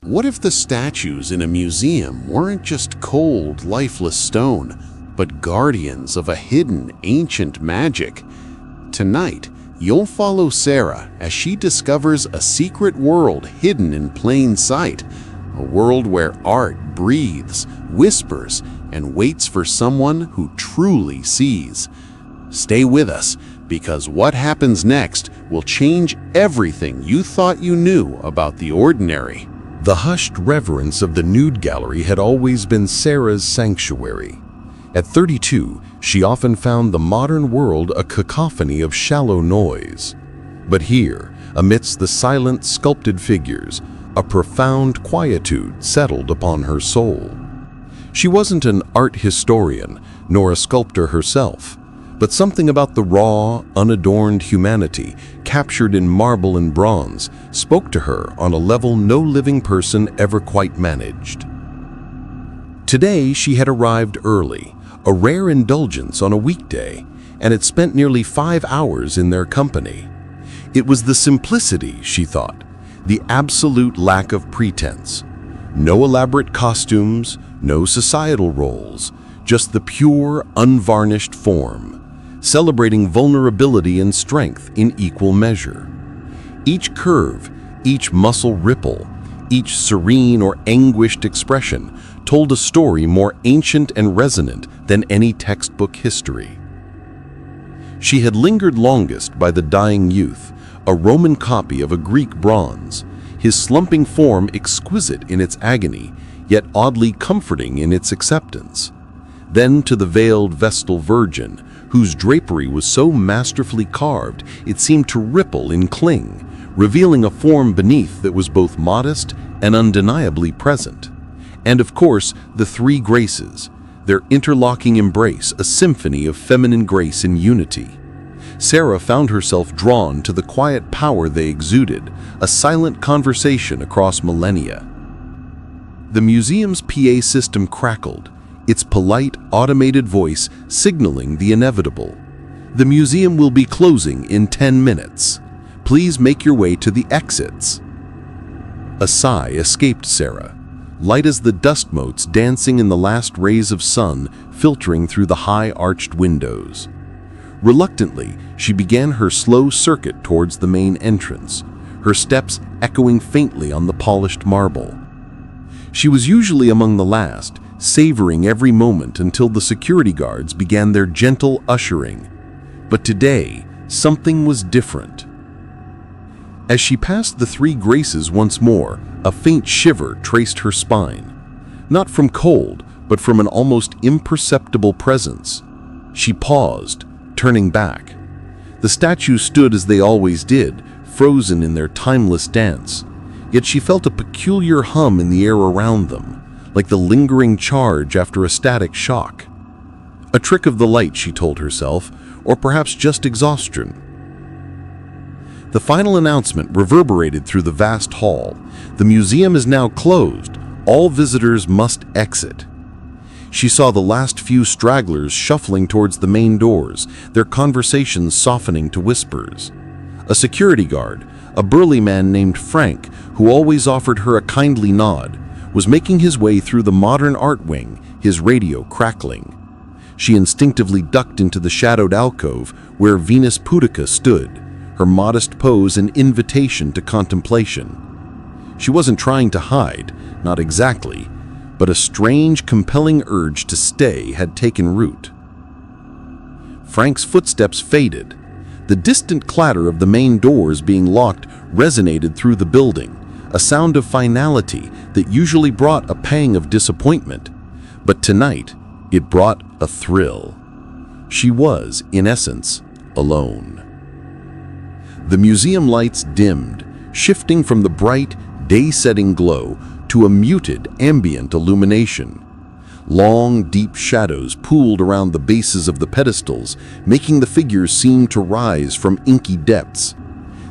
What if the statues in a museum weren't just cold, lifeless stone, but guardians of a hidden, ancient magic? Tonight, you'll follow Sarah as she discovers a secret world hidden in plain sight, a world where art breathes, whispers, and waits for someone who truly sees. Stay with us, because what happens next will change everything you thought you knew about the ordinary. The hushed reverence of the nude gallery had always been Sarah's sanctuary. At 32, she often found the modern world a cacophony of shallow noise. But here, amidst the silent, sculpted figures, a profound quietude settled upon her soul. She wasn't an art historian, nor a sculptor herself, but something about the raw, unadorned humanity captured in marble and bronze spoke to her on a level no living person ever quite managed. Today she had arrived early, a rare indulgence on a weekday, and had spent nearly 5 hours in their company. It was the simplicity, she thought, the absolute lack of pretense. No elaborate costumes, no societal roles, just the pure, unvarnished form, celebrating vulnerability and strength in equal measure. Each curve, each muscle ripple, each serene or anguished expression told a story more ancient and resonant than any textbook history. She had lingered longest by the dying youth, a Roman copy of a Greek bronze, his slumping form exquisite in its agony, yet oddly comforting in its acceptance. Then to the veiled Vestal Virgin, whose drapery was so masterfully carved it seemed to ripple and cling, revealing a form beneath that was both modest and undeniably present. And of course, the three Graces, their interlocking embrace a symphony of feminine grace and unity. Sarah found herself drawn to the quiet power they exuded, a silent conversation across millennia. The museum's PA system crackled, its polite, automated voice signaling the inevitable. The museum will be closing in 10 minutes. Please make your way to the exits. A sigh escaped Sarah, light as the dust motes dancing in the last rays of sun filtering through the high arched windows. Reluctantly, she began her slow circuit towards the main entrance, her steps echoing faintly on the polished marble. She was usually among the last, savoring every moment until the security guards began their gentle ushering. But today, something was different. As she passed the three Graces once more, a faint shiver traced her spine. Not from cold, but from an almost imperceptible presence. She paused, turning back. The statues stood as they always did, frozen in their timeless dance. Yet she felt a peculiar hum in the air around them, like the lingering charge after a static shock. A trick of the light, she told herself, or perhaps just exhaustion. The final announcement reverberated through the vast hall. The museum is now closed. All visitors must exit. She saw the last few stragglers shuffling towards the main doors, their conversations softening to whispers. A security guard, a burly man named Frank, who always offered her a kindly nod, was making his way through the modern art wing, his radio crackling. She instinctively ducked into the shadowed alcove where Venus Pudica stood, her modest pose an invitation to contemplation. She wasn't trying to hide, not exactly, but a strange, compelling urge to stay had taken root. Frank's footsteps faded. The distant clatter of the main doors being locked resonated through the building, a sound of finality that usually brought a pang of disappointment. But tonight, it brought a thrill. She was, in essence, alone. The museum lights dimmed, shifting from the bright, day-setting glow to a muted, ambient illumination. Long, deep shadows pooled around the bases of the pedestals, making the figures seem to rise from inky depths.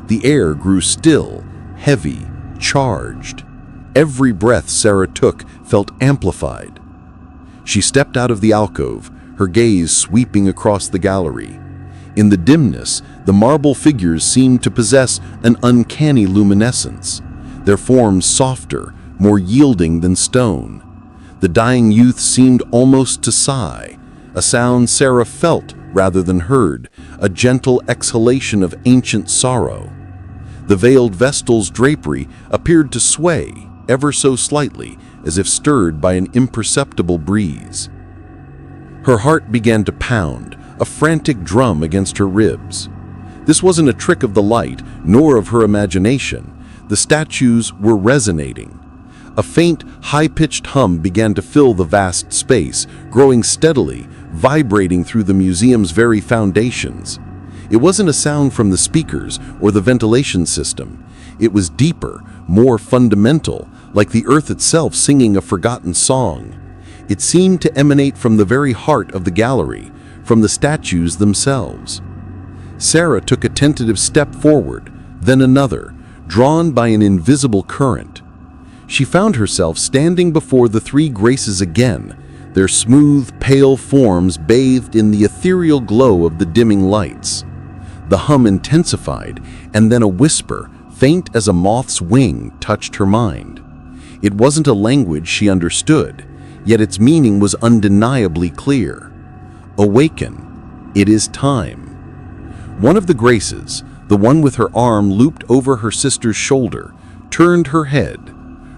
The air grew still, heavy, charged. Every breath Sarah took felt amplified. She stepped out of the alcove, her gaze sweeping across the gallery. In the dimness, the marble figures seemed to possess an uncanny luminescence, their forms softer, more yielding than stone. The dying youth seemed almost to sigh, a sound Sarah felt rather than heard, a gentle exhalation of ancient sorrow. The veiled vestal's drapery appeared to sway, ever so slightly, as if stirred by an imperceptible breeze. Her heart began to pound, a frantic drum against her ribs. This wasn't a trick of the light, nor of her imagination. The statues were resonating. A faint, high-pitched hum began to fill the vast space, growing steadily, vibrating through the museum's very foundations. It wasn't a sound from the speakers or the ventilation system. It was deeper, more fundamental, like the earth itself singing a forgotten song. It seemed to emanate from the very heart of the gallery, from the statues themselves. Sarah took a tentative step forward, then another, drawn by an invisible current. She found herself standing before the three graces again, their smooth, pale forms bathed in the ethereal glow of the dimming lights. The hum intensified, and then a whisper, faint as a moth's wing, touched her mind. It wasn't a language she understood, yet its meaning was undeniably clear. Awaken. It is time. One of the graces, the one with her arm looped over her sister's shoulder, turned her head.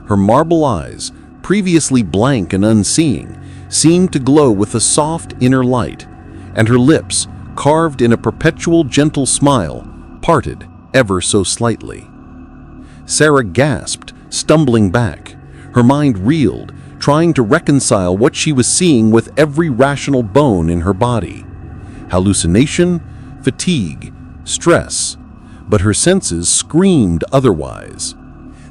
Her marble eyes, previously blank and unseeing, seemed to glow with a soft inner light, and her lips, carved in a perpetual gentle smile, parted ever so slightly. Sarah gasped, stumbling back. Her mind reeled, trying to reconcile what she was seeing with every rational bone in her body. Hallucination, fatigue, stress, but her senses screamed otherwise.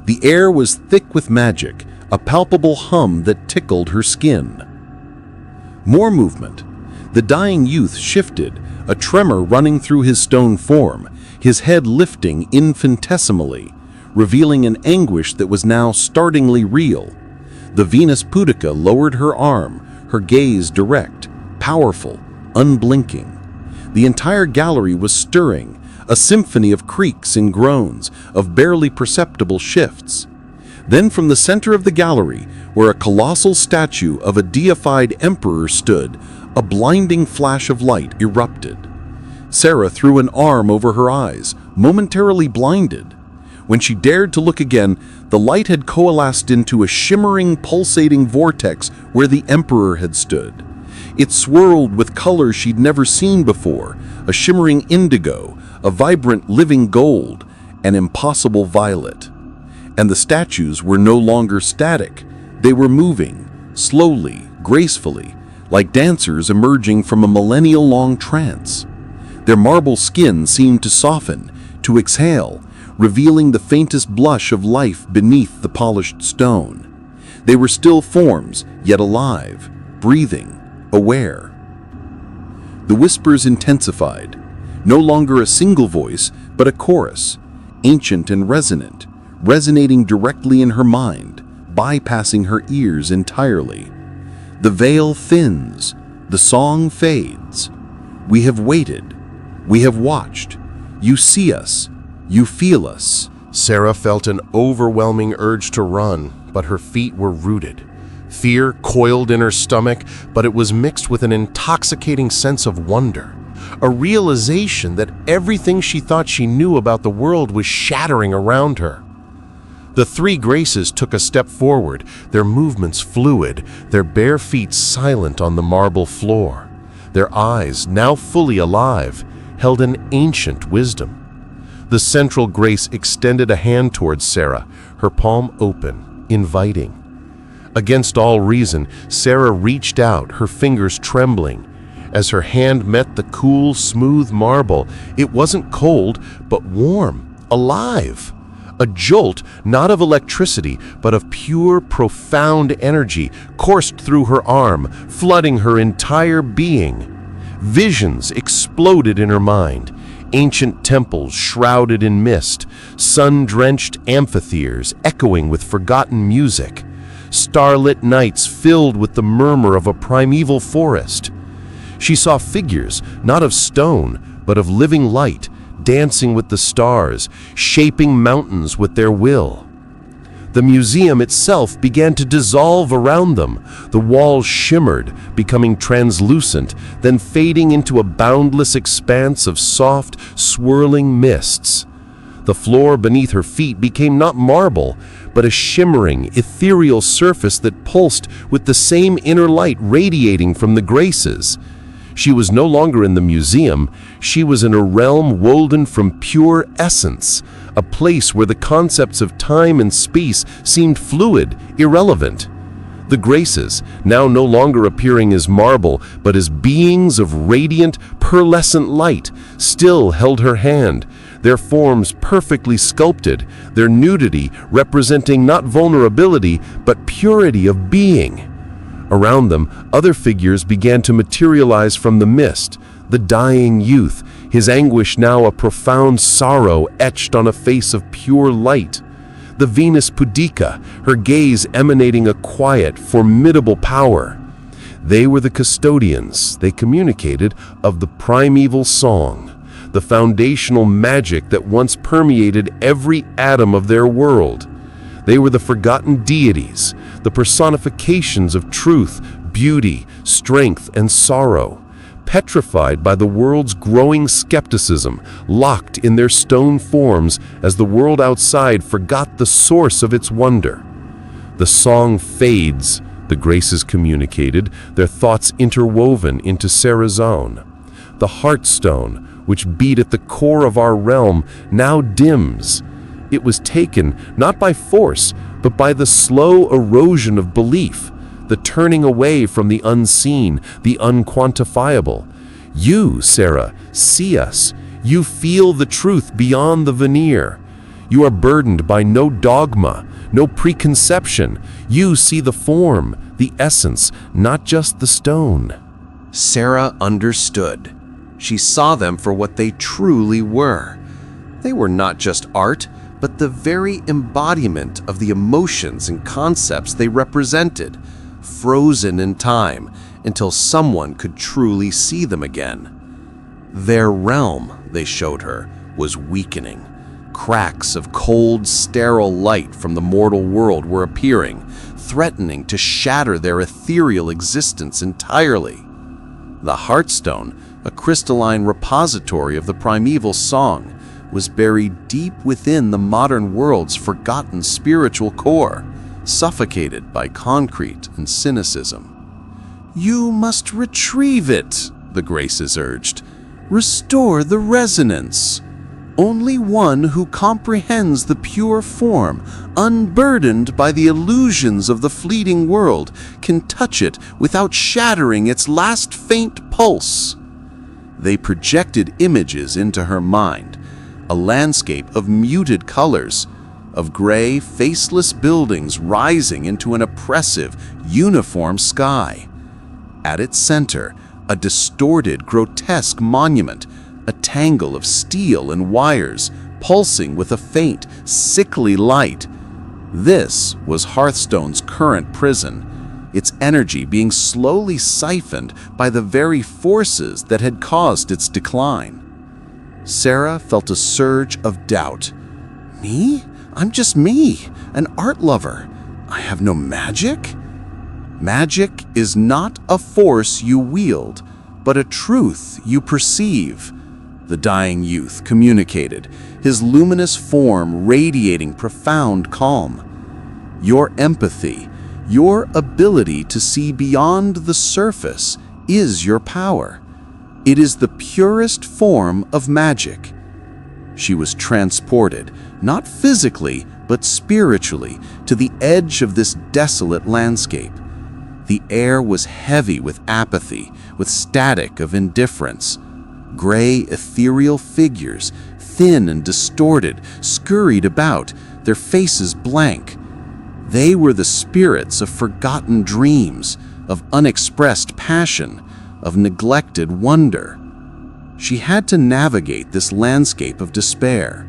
The air was thick with magic, a palpable hum that tickled her skin. More movement. The dying youth shifted, a tremor running through his stone form, his head lifting infinitesimally, revealing an anguish that was now startlingly real. The Venus Pudica lowered her arm, her gaze direct, powerful, unblinking. The entire gallery was stirring, a symphony of creaks and groans, of barely perceptible shifts. Then from the center of the gallery, where a colossal statue of a deified emperor stood, a blinding flash of light erupted. Sarah threw an arm over her eyes, momentarily blinded. When she dared to look again, the light had coalesced into a shimmering, pulsating vortex where the emperor had stood. It swirled with colors she'd never seen before, a shimmering indigo, a vibrant living gold, an impossible violet. And the statues were no longer static. They were moving, slowly, gracefully, like dancers emerging from a millennial-long trance. Their marble skin seemed to soften, to exhale, revealing the faintest blush of life beneath the polished stone. They were still forms, yet alive, breathing, aware. The whispers intensified, no longer a single voice, but a chorus, ancient and resonant, resonating directly in her mind, bypassing her ears entirely. The veil thins, the song fades. We have waited, we have watched. You see us, you feel us. Sarah felt an overwhelming urge to run, but her feet were rooted. Fear coiled in her stomach, but it was mixed with an intoxicating sense of wonder. A realization that everything she thought she knew about the world was shattering around her. The three graces took a step forward, their movements fluid, their bare feet silent on the marble floor. Their eyes, now fully alive, held an ancient wisdom. The central grace extended a hand towards Sarah, her palm open, inviting. Against all reason, Sarah reached out, her fingers trembling. As her hand met the cool, smooth marble, it wasn't cold, but warm, alive. A jolt, not of electricity, but of pure, profound energy, coursed through her arm, flooding her entire being. Visions exploded in her mind. Ancient temples shrouded in mist, sun-drenched amphitheaters echoing with forgotten music, starlit nights filled with the murmur of a primeval forest. She saw figures, not of stone, but of living light, dancing with the stars, shaping mountains with their will. The museum itself began to dissolve around them. The walls shimmered, becoming translucent, then fading into a boundless expanse of soft, swirling mists. The floor beneath her feet became not marble, but a shimmering, ethereal surface that pulsed with the same inner light radiating from the Graces. She was no longer in the museum. She was in a realm woven from pure essence, a place where the concepts of time and space seemed fluid, irrelevant. The Graces, now no longer appearing as marble, but as beings of radiant, pearlescent light, still held her hand, their forms perfectly sculpted, their nudity representing not vulnerability, but purity of being. Around them, other figures began to materialize from the mist. The dying youth, his anguish now a profound sorrow etched on a face of pure light. The Venus Pudica, her gaze emanating a quiet, formidable power. They were the custodians, they communicated, of the primeval song, the foundational magic that once permeated every atom of their world. They were the forgotten deities, the personifications of truth, beauty, strength, and sorrow, petrified by the world's growing skepticism, locked in their stone forms as the world outside forgot the source of its wonder. The song fades, the Graces communicated, their thoughts interwoven into Sarah's own. The heartstone, which beat at the core of our realm, now dims. It was taken not by force, but by the slow erosion of belief, the turning away from the unseen, the unquantifiable. You, Sarah, see us. You feel the truth beyond the veneer. You are burdened by no dogma, no preconception. You see the form, the essence, not just the stone. Sarah understood. She saw them for what they truly were. They were not just art, but the very embodiment of the emotions and concepts they represented, frozen in time until someone could truly see them again. Their realm, they showed her, was weakening. Cracks of cold, sterile light from the mortal world were appearing, threatening to shatter their ethereal existence entirely. The Heartstone, a crystalline repository of the primeval song, was buried deep within the modern world's forgotten spiritual core, suffocated by concrete and cynicism. "You must retrieve it," the Graces urged. "Restore the resonance. Only one who comprehends the pure form, unburdened by the illusions of the fleeting world, can touch it without shattering its last faint pulse." They projected images into her mind, a landscape of muted colors, of gray, faceless buildings rising into an oppressive, uniform sky. At its center, a distorted, grotesque monument, a tangle of steel and wires, pulsing with a faint, sickly light. This was Hearthstone's current prison, its energy being slowly siphoned by the very forces that had caused its decline. Sarah felt a surge of doubt. Me? I'm just me, an art lover. I have no magic? Magic is not a force you wield, but a truth you perceive, the dying youth communicated, his luminous form radiating profound calm. Your empathy, your ability to see beyond the surface, is your power. It is the purest form of magic. She was transported, not physically, but spiritually, to the edge of this desolate landscape. The air was heavy with apathy, with static of indifference. Gray, ethereal figures, thin and distorted, scurried about, their faces blank. They were the spirits of forgotten dreams, of unexpressed passion, of neglected wonder. She had to navigate this landscape of despair.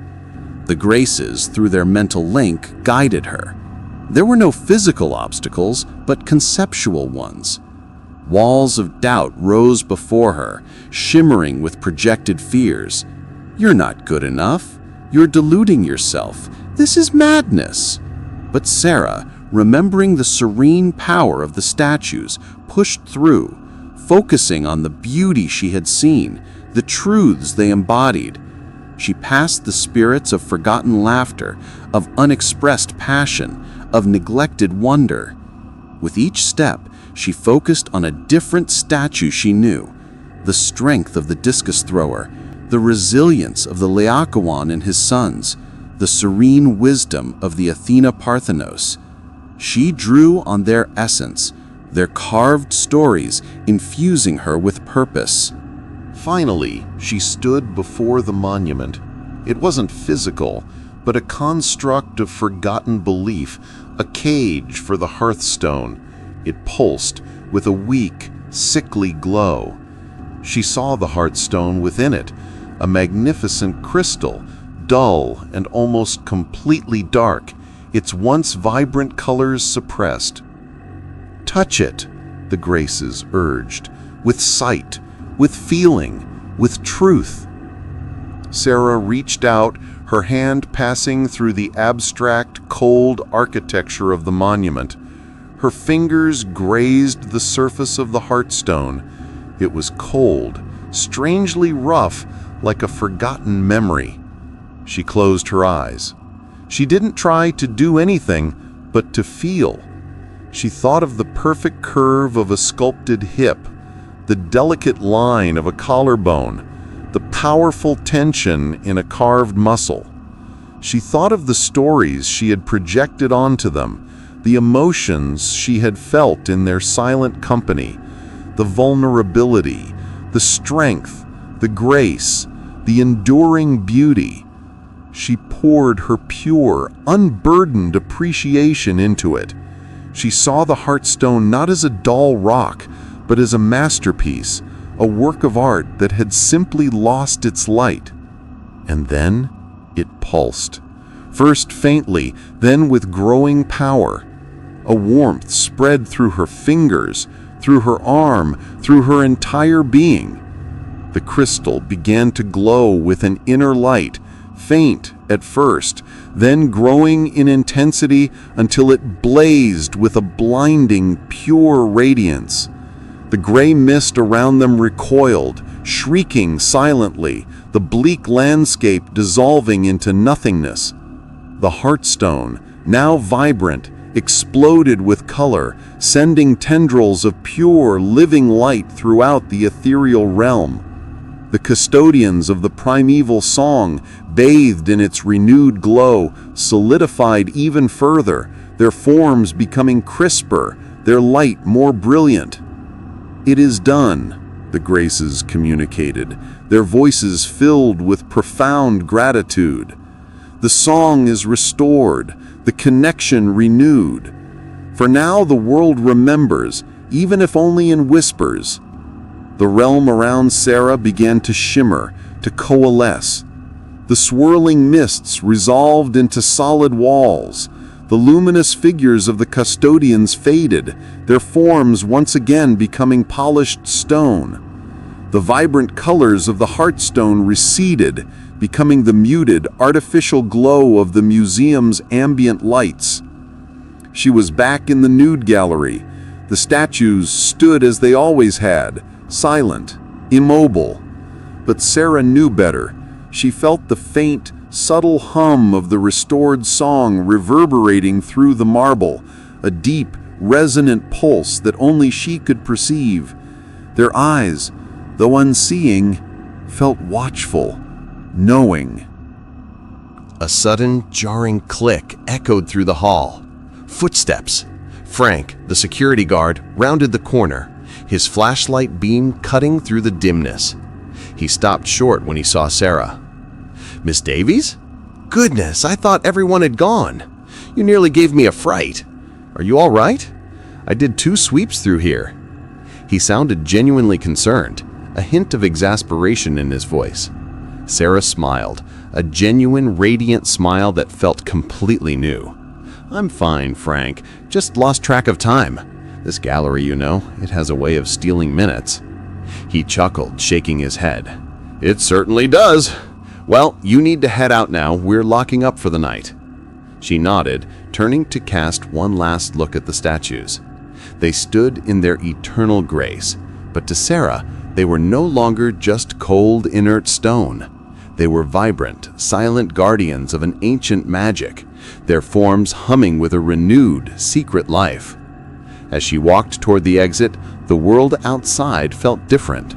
The Graces, through their mental link, guided her. There were no physical obstacles, but conceptual ones. Walls of doubt rose before her, shimmering with projected fears. "You're not good enough. You're deluding yourself. This is madness." But Sarah, remembering the serene power of the statues, pushed through, focusing on the beauty she had seen, the truths they embodied. She passed the spirits of forgotten laughter, of unexpressed passion, of neglected wonder. With each step, she focused on a different statue she knew, the strength of the discus thrower, the resilience of the Laocoon and his sons, the serene wisdom of the Athena Parthenos. She drew on their essence, their carved stories infusing her with purpose. Finally, she stood before the monument. It wasn't physical, but a construct of forgotten belief, a cage for the hearthstone. It pulsed with a weak, sickly glow. She saw the hearthstone within it, a magnificent crystal, dull and almost completely dark, its once vibrant colors suppressed. "Touch it," the Graces urged, "with sight, with feeling, with truth." Sarah reached out, her hand passing through the abstract, cold architecture of the monument. Her fingers grazed the surface of the hearthstone. It was cold, strangely rough, like a forgotten memory. She closed her eyes. She didn't try to do anything, but to feel. She thought of the perfect curve of a sculpted hip, the delicate line of a collarbone, the powerful tension in a carved muscle. She thought of the stories she had projected onto them, the emotions she had felt in their silent company, the vulnerability, the strength, the grace, the enduring beauty. She poured her pure, unburdened appreciation into it. She saw the hearthstone not as a dull rock, but as a masterpiece, a work of art that had simply lost its light. And then it pulsed, first faintly, then with growing power. A warmth spread through her fingers, through her arm, through her entire being. The crystal began to glow with an inner light, faint at first, then growing in intensity until it blazed with a blinding, pure radiance. The gray mist around them recoiled, shrieking silently, the bleak landscape dissolving into nothingness. The hearthstone, now vibrant, exploded with color, sending tendrils of pure, living light throughout the ethereal realm. The custodians of the primeval song, bathed in its renewed glow, solidified even further, their forms becoming crisper, their light more brilliant. "It is done," the Graces communicated, their voices filled with profound gratitude. "The song is restored, the connection renewed. For now the world remembers, even if only in whispers." The realm around Sarah began to shimmer, to coalesce. The swirling mists resolved into solid walls. The luminous figures of the custodians faded, their forms once again becoming polished stone. The vibrant colors of the hearthstone receded, becoming the muted, artificial glow of the museum's ambient lights. She was back in the nude gallery. The statues stood as they always had, silent, immobile. But Sarah knew better. She felt the faint, subtle hum of the restored song reverberating through the marble, a deep, resonant pulse that only she could perceive. Their eyes, though unseeing, felt watchful, knowing. A sudden, jarring click echoed through the hall. Footsteps. Frank, the security guard, rounded the corner, his flashlight beam cutting through the dimness. He stopped short when he saw Sarah. "Miss Davies? Goodness, I thought everyone had gone. You nearly gave me a fright. Are you all right? I did 2 sweeps through here." He sounded genuinely concerned, a hint of exasperation in his voice. Sarah smiled, a genuine, radiant smile that felt completely new. "I'm fine, Frank. Just lost track of time. This gallery, you know, it has a way of stealing minutes." He chuckled, shaking his head. "It certainly does. Well, you need to head out now. We're locking up for the night." She nodded, turning to cast one last look at the statues. They stood in their eternal grace, but to Sarah, they were no longer just cold, inert stone. They were vibrant, silent guardians of an ancient magic, their forms humming with a renewed, secret life. As she walked toward the exit, the world outside felt different.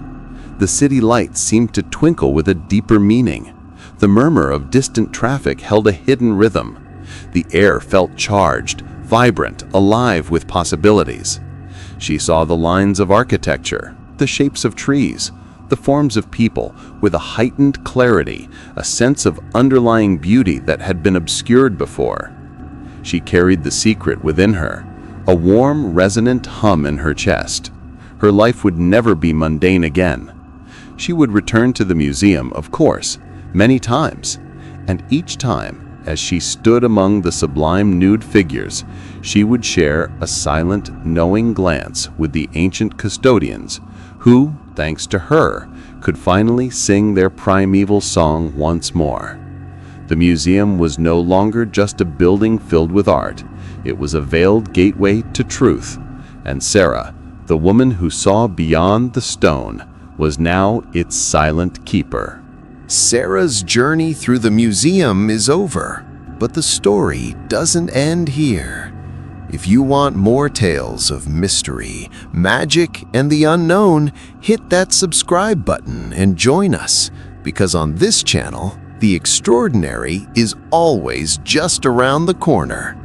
The city lights seemed to twinkle with a deeper meaning. The murmur of distant traffic held a hidden rhythm. The air felt charged, vibrant, alive with possibilities. She saw the lines of architecture, the shapes of trees, the forms of people with a heightened clarity, a sense of underlying beauty that had been obscured before. She carried the secret within her, a warm, resonant hum in her chest. Her life would never be mundane again. She would return to the museum, of course, many times, and each time, as she stood among the sublime nude figures, she would share a silent, knowing glance with the ancient custodians who, thanks to her, could finally sing their primeval song once more. The museum was no longer just a building filled with art. It was a veiled gateway to truth, and Sarah, the woman who saw beyond the stone, was now its silent keeper. Sarah's journey through the museum is over, but the story doesn't end here. If you want more tales of mystery, magic, and the unknown, hit that subscribe button and join us, because on this channel, the extraordinary is always just around the corner.